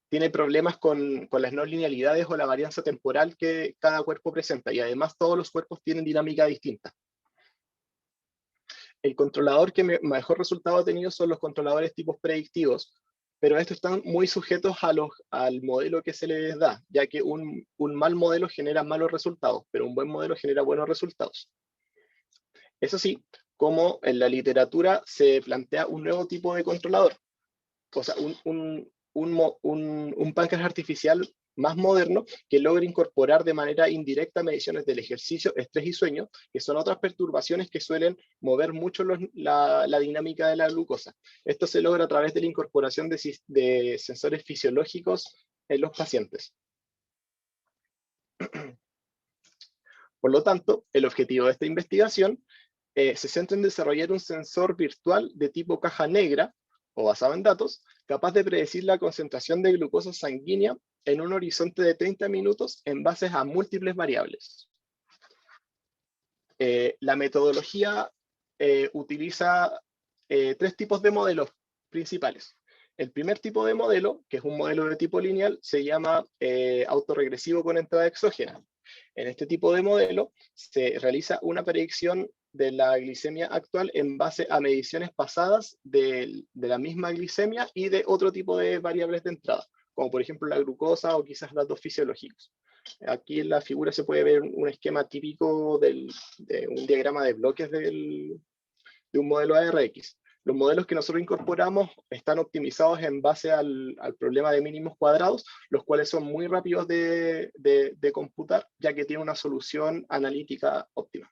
tiene problemas con las no linealidades o la varianza temporal que cada cuerpo presenta, y además todos los cuerpos tienen dinámica distinta. El controlador que mejor resultado ha tenido son los controladores tipos predictivos, pero estos están muy sujetos al modelo que se les da, ya que un mal modelo genera malos resultados, pero un buen modelo genera buenos resultados. Eso sí, como en la literatura se plantea un nuevo tipo de controlador, o sea, un páncreas artificial más moderno que logra incorporar de manera indirecta mediciones del ejercicio, estrés y sueño, que son otras perturbaciones que suelen mover mucho la dinámica de la glucosa. Esto se logra a través de la incorporación de sensores fisiológicos en los pacientes. Por lo tanto, el objetivo de esta investigación se centra en desarrollar un sensor virtual de tipo caja negra o basado en datos, capaz de predecir la concentración de glucosa sanguínea en un horizonte de 30 minutos en base a múltiples variables. La metodología utiliza tres tipos de modelos principales. El primer tipo de modelo, que es un modelo de tipo lineal, se llama autorregresivo con entrada exógena. En este tipo de modelo se realiza una predicción de la glicemia actual en base a mediciones pasadas de la misma glicemia y de otro tipo de variables de entrada, como por ejemplo la glucosa o quizás datos fisiológicos. Aquí en la figura se puede ver un esquema típico de un diagrama de bloques de un modelo ARX. Los modelos que nosotros incorporamos están optimizados en base al problema de mínimos cuadrados, los cuales son muy rápidos de computar, ya que tienen una solución analítica óptima.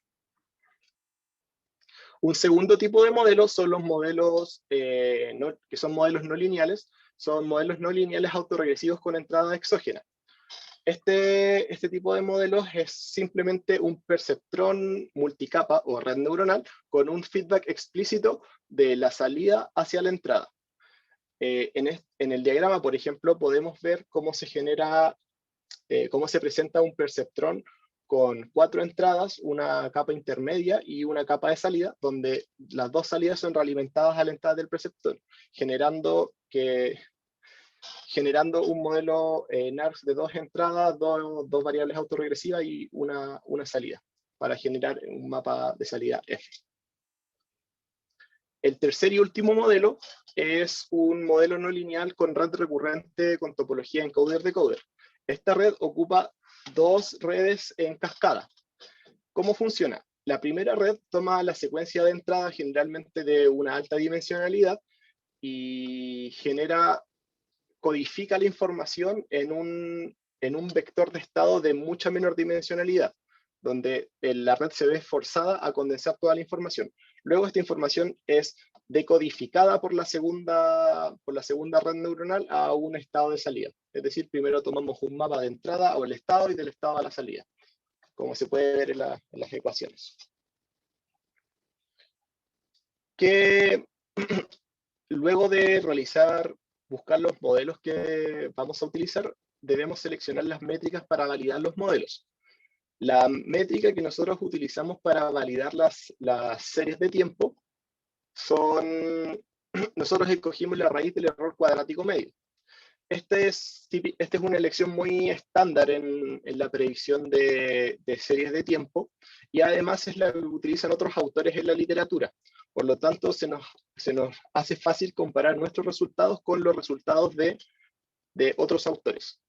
Un segundo tipo de modelos son los modelos que son modelos no lineales, son modelos no lineales autorregresivos con entrada exógena. Este tipo de modelos es simplemente un perceptrón multicapa o red neuronal con un feedback explícito de la salida hacia la entrada. En el diagrama, por ejemplo, podemos ver cómo se genera, cómo se presenta un perceptrón con 4 entradas, una capa intermedia y una capa de salida, donde las dos salidas son realimentadas a la entrada del perceptrón, generando un modelo NARS de 2 entradas, dos variables autorregresivas y una salida, para generar un mapa de salida F. El tercer y último modelo es un modelo no lineal con red recurrente con topología encoder-decoder. Esta red ocupa 2 redes en cascada. ¿Cómo funciona? La primera red toma la secuencia de entrada generalmente de una alta dimensionalidad y codifica la información en un vector de estado de mucha menor dimensionalidad, donde la red se ve forzada a condensar toda la información. Luego esta información es decodificada por la segunda red neuronal a un estado de salida. Es decir, primero tomamos un mapa de entrada o el estado y del estado a la salida, como se puede ver en las ecuaciones. Luego de buscar los modelos que vamos a utilizar, debemos seleccionar las métricas para validar los modelos. La métrica que nosotros utilizamos para validar las series de tiempo nosotros escogimos la raíz del error cuadrático medio. Esta es una elección muy estándar en la predicción de series de tiempo, y además es la que utilizan otros autores en la literatura. Por lo tanto, se nos hace fácil comparar nuestros resultados con los resultados de otros autores.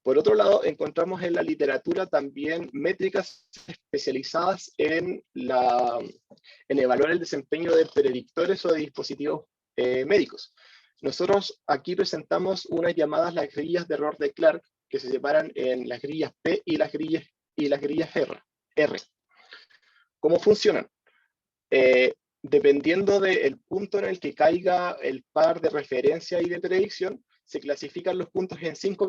Por otro lado, encontramos en la literatura también métricas especializadas en evaluar el desempeño de predictores o de dispositivos médicos. Nosotros aquí presentamos unas llamadas las grillas de error de Clark, que se separan en las grillas P y las grillas R. ¿Cómo funcionan? Dependiendo del punto en el que caiga el par de referencia y de predicción, se clasifican los puntos en cinco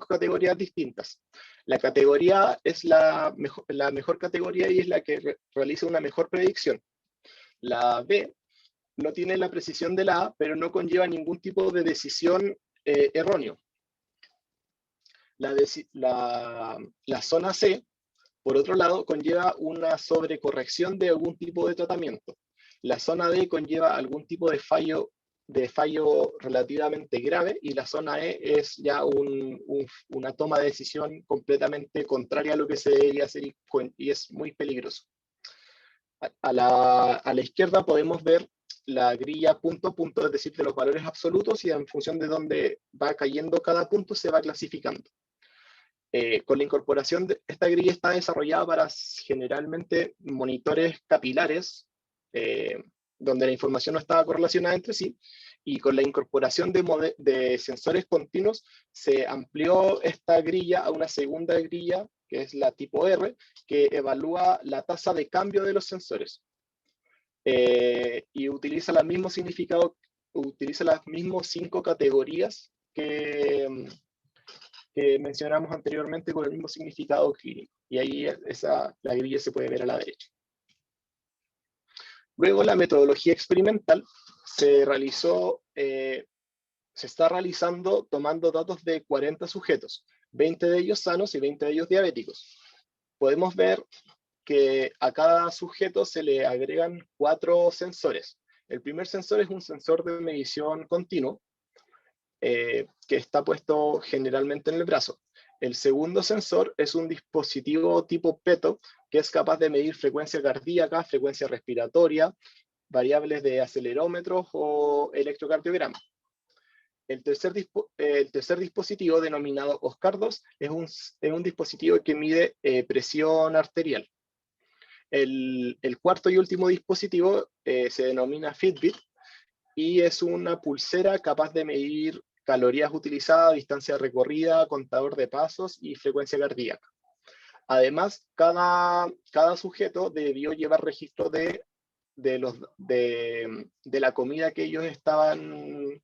categorías distintas. La categoría A es la mejor categoría y es la que realiza una mejor predicción. La B no tiene la precisión de la A, pero no conlleva ningún tipo de decisión erróneo. La zona C, por otro lado, conlleva una sobrecorrección de algún tipo de tratamiento. La zona D conlleva algún tipo de fallo relativamente grave, y la zona E es ya una toma de decisión completamente contraria a lo que se debería hacer y es muy peligroso. A la izquierda podemos ver la grilla punto a punto, es decir, de los valores absolutos, y en función de dónde va cayendo cada punto se va clasificando. Con la incorporación de esta grilla está desarrollada para generalmente monitores capilares, donde la información no estaba correlacionada entre sí, y con la incorporación de sensores continuos se amplió esta grilla a una segunda grilla, que es la tipo R, que evalúa la tasa de cambio de los sensores. Y utiliza el mismo significado, utiliza las mismas 5 categorías que mencionamos anteriormente, con el mismo significado clínico. Y ahí la grilla se puede ver a la derecha. Luego, la metodología experimental se está realizando tomando datos de 40 sujetos, 20 de ellos sanos y 20 de ellos diabéticos. Podemos ver que a cada sujeto se le agregan 4 sensores. El primer sensor es un sensor de medición continuo, que está puesto generalmente en el brazo. El segundo sensor es un dispositivo tipo PETO, que es capaz de medir frecuencia cardíaca, frecuencia respiratoria, variables de acelerómetros o electrocardiograma. El tercer dispositivo, denominado OSCAR-2, es un dispositivo que mide presión arterial. El cuarto y último dispositivo se denomina Fitbit, y es una pulsera capaz de medir calorías utilizadas, distancia recorrida, contador de pasos y frecuencia cardíaca. Además, cada sujeto debió llevar registro de la comida que ellos estaban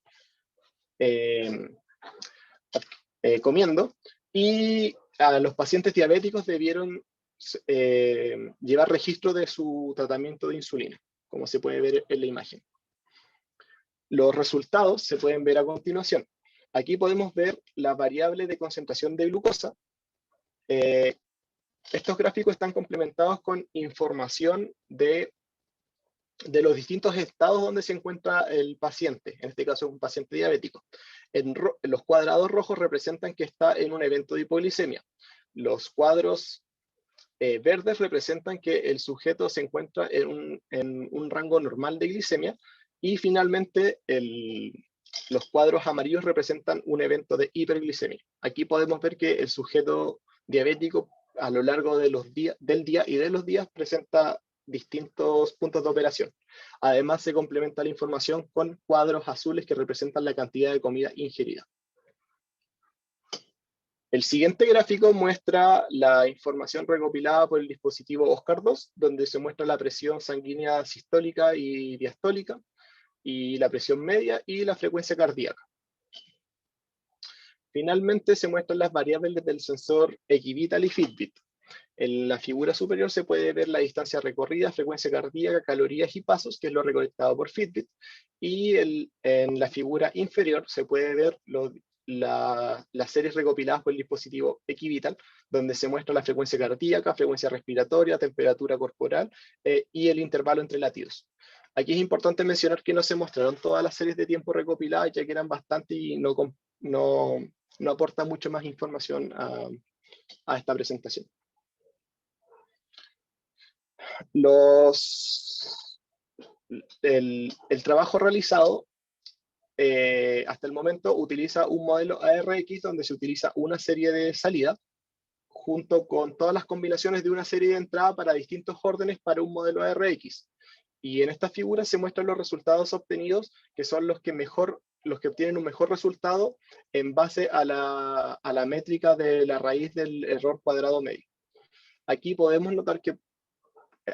comiendo, y a los pacientes diabéticos debieron llevar registro de su tratamiento de insulina, como se puede ver en la imagen. Los resultados se pueden ver a continuación. Aquí podemos ver la variable de concentración de glucosa. Estos gráficos están complementados con información de los distintos estados donde se encuentra el paciente, en este caso un paciente diabético. Los cuadrados rojos representan que está en un evento de hipoglicemia. Los cuadros verdes representan que el sujeto se encuentra en un rango normal de glicemia, y finalmente los cuadros amarillos representan un evento de hiperglicemia. Aquí podemos ver que el sujeto diabético a lo largo del día y de los días presenta distintos puntos de operación. Además, se complementa la información con cuadros azules que representan la cantidad de comida ingerida. El siguiente gráfico muestra la información recopilada por el dispositivo OSCAR-2, donde se muestra la presión sanguínea sistólica y diastólica, y la presión media y la frecuencia cardíaca. Finalmente, se muestran las variables del sensor Equivital y Fitbit. En la figura superior se puede ver la distancia recorrida, frecuencia cardíaca, calorías y pasos, que es lo recolectado por Fitbit, y en la figura inferior se puede ver las series recopiladas por el dispositivo Equivital, donde se muestra la frecuencia cardíaca, frecuencia respiratoria, temperatura corporal y el intervalo entre latidos. Aquí es importante mencionar que no se mostraron todas las series de tiempo recopiladas, ya que eran bastantes y no aporta mucho más información a esta presentación. El trabajo realizado hasta el momento utiliza un modelo ARX donde se utiliza una serie de salida junto con todas las combinaciones de una serie de entrada para distintos órdenes para un modelo ARX. Y en esta figura se muestran los resultados obtenidos, que son los que obtienen un mejor resultado en base a la métrica de la raíz del error cuadrado medio. Aquí podemos notar que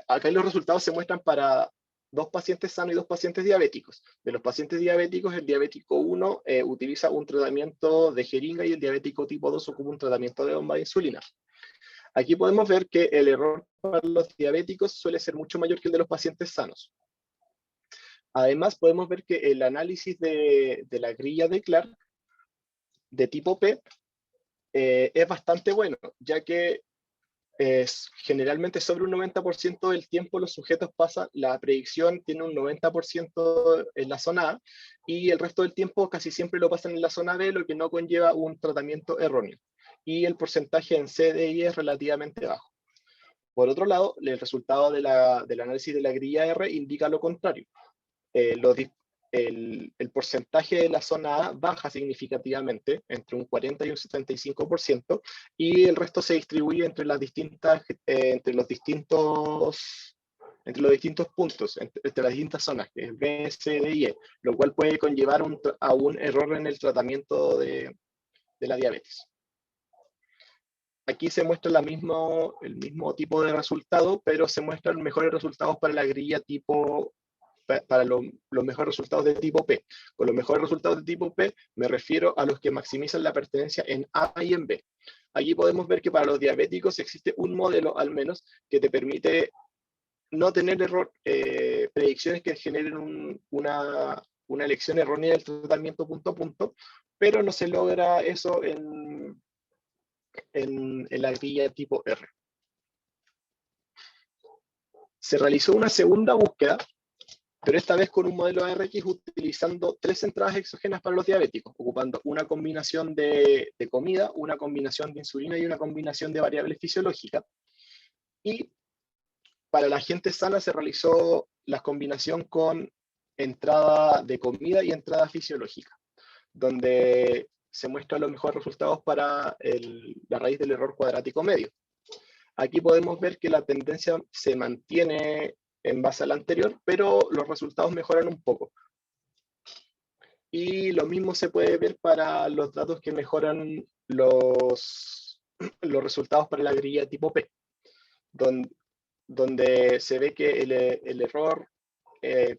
acá los resultados se muestran para 2 pacientes sanos y 2 pacientes diabéticos. De los pacientes diabéticos, el diabético 1 utiliza un tratamiento de jeringa y el diabético tipo 2 ocupa un tratamiento de bomba de insulina. Aquí podemos ver que el error para los diabéticos suele ser mucho mayor que el de los pacientes sanos. Además, podemos ver que el análisis de la grilla de Clark de tipo P es bastante bueno, ya que generalmente sobre un 90% del tiempo los sujetos pasan, la predicción tiene un 90% en la zona A y el resto del tiempo casi siempre lo pasan en la zona B, lo que no conlleva un tratamiento erróneo. Y el porcentaje en CDI es relativamente bajo. Por otro lado, el resultado del análisis de la grilla R indica lo contrario. El porcentaje de la zona A baja significativamente, entre un 40 y un 75%, y el resto se distribuye entre los distintos puntos, entre las distintas zonas, que es B, C, D y E, lo cual puede conllevar a un error en el tratamiento de la diabetes. Aquí se muestra el mismo tipo de resultado, pero se muestran mejores resultados para la grilla para los mejores resultados de tipo P. Con los mejores resultados de tipo P me refiero a los que maximizan la pertenencia en A y en B. Aquí podemos ver que para los diabéticos existe un modelo al menos que te permite no tener predicciones que generen una elección errónea del tratamiento punto a punto, pero no se logra eso en la grilla tipo R. Se realizó una segunda búsqueda, pero esta vez con un modelo ARX utilizando 3 entradas exógenas para los diabéticos, ocupando una combinación de comida, una combinación de insulina y una combinación de variables fisiológicas. Y para la gente sana se realizó la combinación con entrada de comida y entrada fisiológica, donde se muestran los mejores resultados para la raíz del error cuadrático medio. Aquí podemos ver que la tendencia se mantiene en base a la anterior, pero los resultados mejoran un poco. Y lo mismo se puede ver para los datos que mejoran los resultados para la grilla tipo P, donde se ve que el error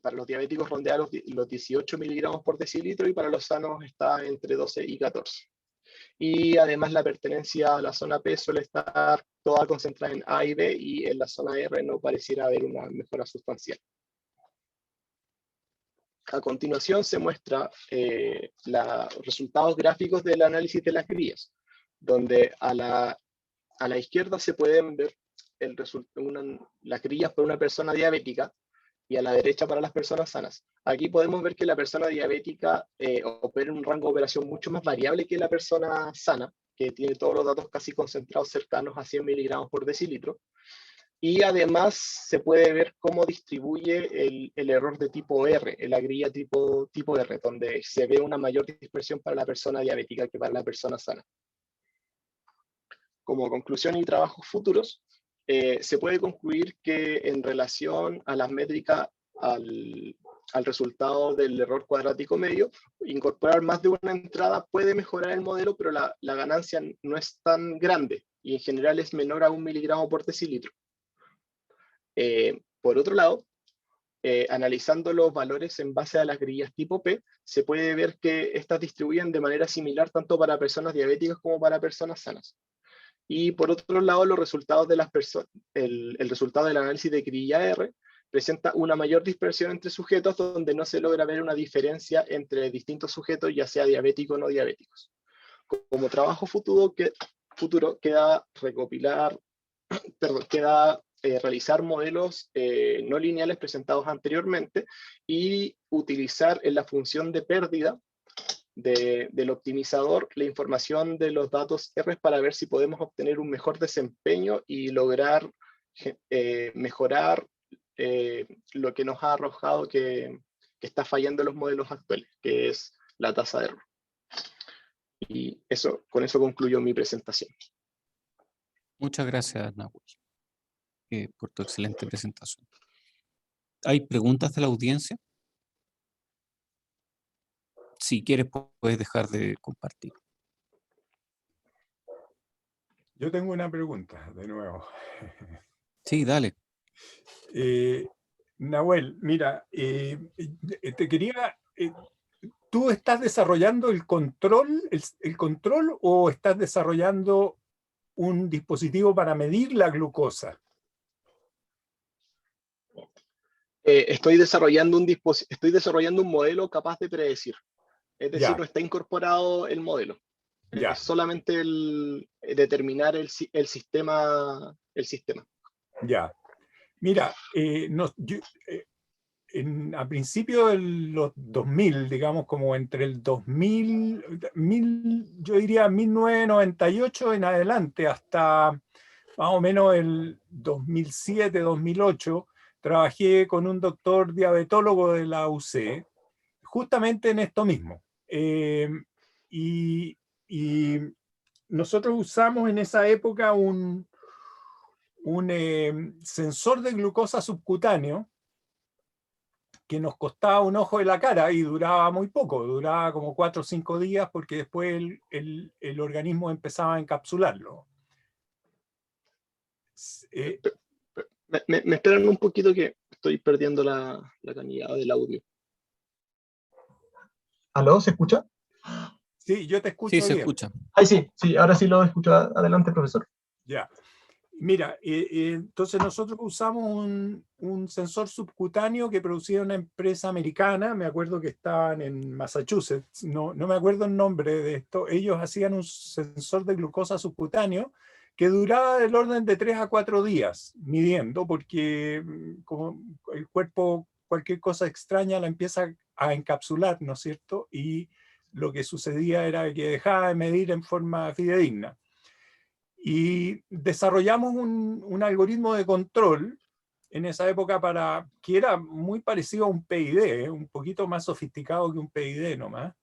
para los diabéticos rondea los 18 miligramos por decilitro y para los sanos está entre 12 y 14. Y además la pertenencia a la zona P suele estar toda concentrada en A y B, y en la zona R no pareciera haber una mejora sustancial. A continuación se muestra los resultados gráficos del análisis de las grillas, donde a la izquierda se pueden ver las grillas para una persona diabética y a la derecha para las personas sanas. Aquí podemos ver que la persona diabética opera en un rango de operación mucho más variable que la persona sana, que tiene todos los datos casi concentrados cercanos a 100 miligramos por decilitro. Y además se puede ver cómo distribuye el error de tipo R, en la grilla tipo R, donde se ve una mayor dispersión para la persona diabética que para la persona sana. Como conclusión y trabajos futuros, se puede concluir que en relación a las métricas al resultado del error cuadrático medio, incorporar más de una entrada puede mejorar el modelo, pero la ganancia no es tan grande y en general es menor a 1 miligramo por decilitro. Por otro lado, analizando los valores en base a las grillas tipo P, se puede ver que estas distribuyen de manera similar tanto para personas diabéticas como para personas sanas. Y por otro lado, los resultados de el resultado del análisis de grilla R presenta una mayor dispersión entre sujetos, donde no se logra ver una diferencia entre distintos sujetos, ya sea diabéticos o no diabéticos. Como trabajo futuro queda realizar modelos no lineales presentados anteriormente y utilizar en la función de pérdida del optimizador la información de los datos R para ver si podemos obtener un mejor desempeño y lograr mejorar lo que nos ha arrojado que que está fallando en los modelos actuales, que es la tasa de error. Y eso, con eso concluyo mi presentación. Muchas gracias, Nahuel, por tu excelente presentación. ¿Hay preguntas de la audiencia? Si quieres, puedes dejar de compartir. Yo tengo una pregunta, de nuevo. Sí, dale. Nahuel, mira, te quería... ¿tú estás desarrollando el control o estás desarrollando un dispositivo para medir la glucosa? Estoy desarrollando un modelo capaz de predecir. Es decir, Ya. no está incorporado el modelo. Ya. Es solamente determinar el sistema. Ya. Mira, a principios de los 2000, digamos, como entre el 2000, yo diría 1998 en adelante, hasta más o menos el 2007, 2008, trabajé con un doctor diabetólogo de la UC, justamente en esto mismo. Y nosotros usamos en esa época un sensor de glucosa subcutáneo que nos costaba un ojo de la cara y duraba muy poco, duraba como 4 o 5 días porque después el organismo empezaba a encapsularlo. Me esperan un poquito que estoy perdiendo la calidad del audio. ¿Aló? ¿Se escucha? Sí, yo te escucho Sí, se bien. escucha. Ay, sí, ahora sí lo escucho. Adelante, profesor. Ya. Mira, entonces nosotros usamos un sensor subcutáneo que producía una empresa americana, me acuerdo que estaban en Massachusetts, no me acuerdo el nombre de esto. Ellos hacían un sensor de glucosa subcutáneo que duraba del orden de 3 a 4 días midiendo, porque como el cuerpo, cualquier cosa extraña la empieza a encapsular, ¿no es cierto? Y lo que sucedía era que dejaba de medir en forma fidedigna. Y desarrollamos un algoritmo de control en esa época que era muy parecido a un PID, un poquito más sofisticado que un PID nomás.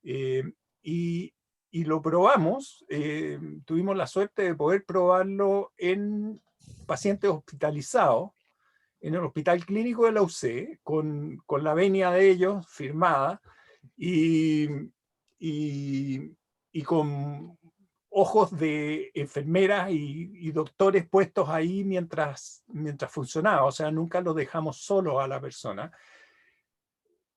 Y lo probamos, tuvimos la suerte de poder probarlo en pacientes hospitalizados, en el Hospital Clínico de la UC, con la venia de ellos firmada, y con ojos de enfermeras y doctores puestos ahí mientras funcionaba, o sea, nunca lo dejamos solo a la persona.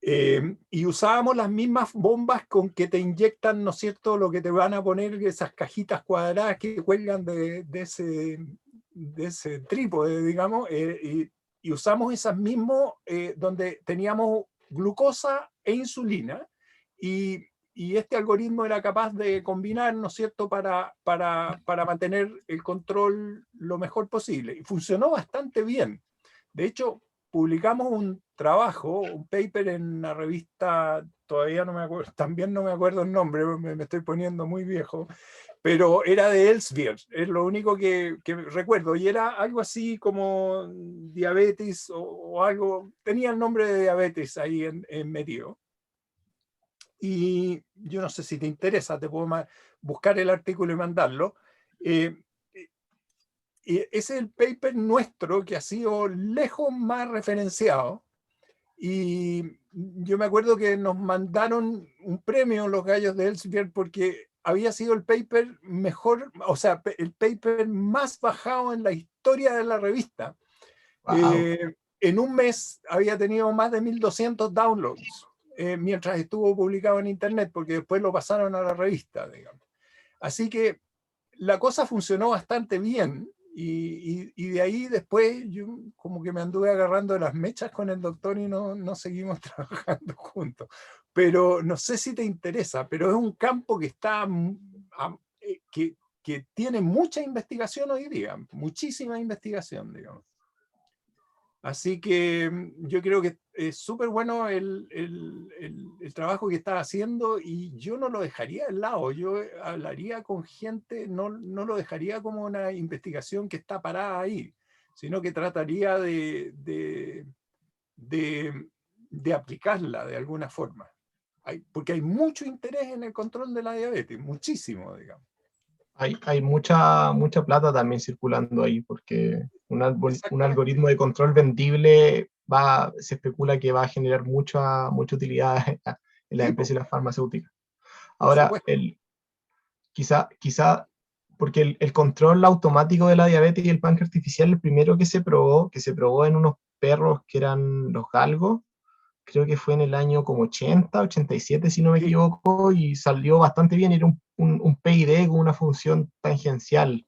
Y usábamos las mismas bombas con que te inyectan, ¿no es cierto?, lo que te van a poner, esas cajitas cuadradas que cuelgan de ese trípode, digamos, y usamos esas mismas donde teníamos glucosa e insulina, y este algoritmo era capaz de combinar, ¿no es cierto?, para mantener el control lo mejor posible. Y funcionó bastante bien. De hecho, publicamos un trabajo, un paper en una revista, todavía no me acuerdo, también no me acuerdo el nombre, me estoy poniendo muy viejo, pero era de Elsevier, es lo único que recuerdo, y era algo así como diabetes o algo, tenía el nombre de diabetes ahí en metido. Y yo no sé si te interesa, te puedo buscar el artículo y mandarlo. Ese es el paper nuestro que ha sido lejos más referenciado. Y yo me acuerdo que nos mandaron un premio los gallos de Elsevier porque había sido el paper mejor, o sea, el paper más bajado en la historia de la revista. Wow. En un mes había tenido más de 1200 downloads mientras estuvo publicado en internet, porque después lo pasaron a la revista, digamos. Así que la cosa funcionó bastante bien. Y de ahí después yo como que me anduve agarrando de las mechas con el doctor y no seguimos trabajando juntos. Pero no sé si te interesa, pero es un campo que está que tiene mucha investigación hoy día, muchísima investigación, digamos. Así que yo creo que es súper bueno el trabajo que está haciendo, y yo no lo dejaría de lado. Yo hablaría con gente, no lo dejaría como una investigación que está parada ahí, sino que trataría de de aplicarla de alguna forma. Porque hay mucho interés en el control de la diabetes, muchísimo, digamos. Hay mucha plata también circulando ahí, porque un algoritmo de control vendible se especula que va a generar mucha utilidad en las empresas y las farmacéuticas. Ahora, quizá porque el control automático de la diabetes y el páncreas artificial, el primero que se probó en unos perros que eran los galgos, creo que fue en el año como 80, 87, si no me equivoco, y salió bastante bien, era un PID con una función tangencial,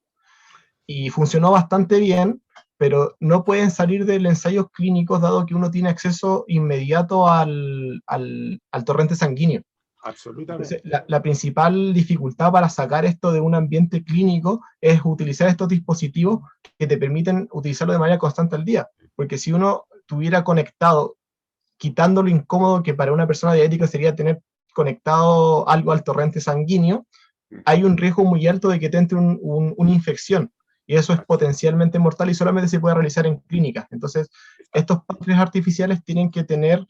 y funcionó bastante bien, pero no pueden salir del ensayos clínicos dado que uno tiene acceso inmediato al torrente sanguíneo. Absolutamente. Entonces, la principal dificultad para sacar esto de un ambiente clínico es utilizar estos dispositivos que te permiten utilizarlo de manera constante al día, porque si uno tuviera conectado, quitando lo incómodo que para una persona diabética sería tener conectado algo al torrente sanguíneo, hay un riesgo muy alto de que te entre una infección, y eso es potencialmente mortal y solamente se puede realizar en clínicas. Entonces, estos páncreas artificiales tienen que tener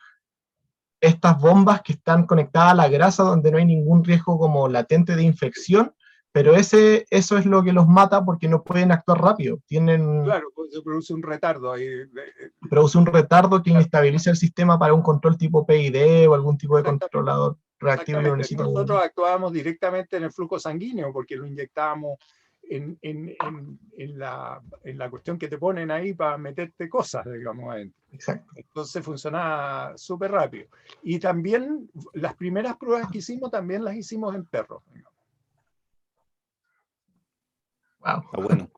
estas bombas que están conectadas a la grasa donde no hay ningún riesgo como latente de infección, pero eso es lo que los mata porque no pueden actuar rápido. Claro, pues se produce un retardo ahí. Produce un retardo que inestabiliza el sistema para un control tipo PID o algún tipo de controlador reactivo. Nosotros actuábamos directamente en el flujo sanguíneo porque lo inyectábamos en la cuestión que te ponen ahí para meterte cosas, digamos, adentro. Exacto. Entonces funcionaba súper rápido. Y también las primeras pruebas que hicimos también las hicimos en perros. Wow. Está bueno.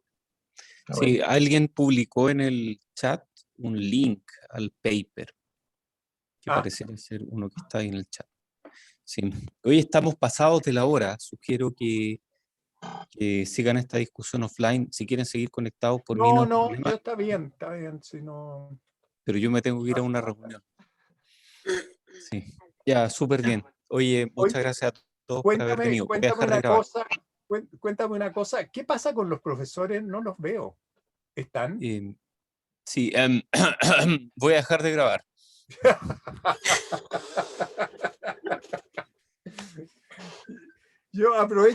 Sí, alguien publicó en el chat un link al paper, que pareciera ser uno que está ahí en el chat. Sí. Hoy estamos pasados de la hora. Sugiero que sigan esta discusión offline. Si quieren seguir conectados por mí, no hay problema. Yo está bien, si no... Pero yo me tengo que ir a una reunión. Sí, ya, súper bien. Oye, muchas gracias a todos por haber venido. Voy a dejar de grabar. Cuéntame una cosa, ¿qué pasa con los profesores? No los veo. ¿Están? Sí, voy a dejar de grabar. Yo aprovecho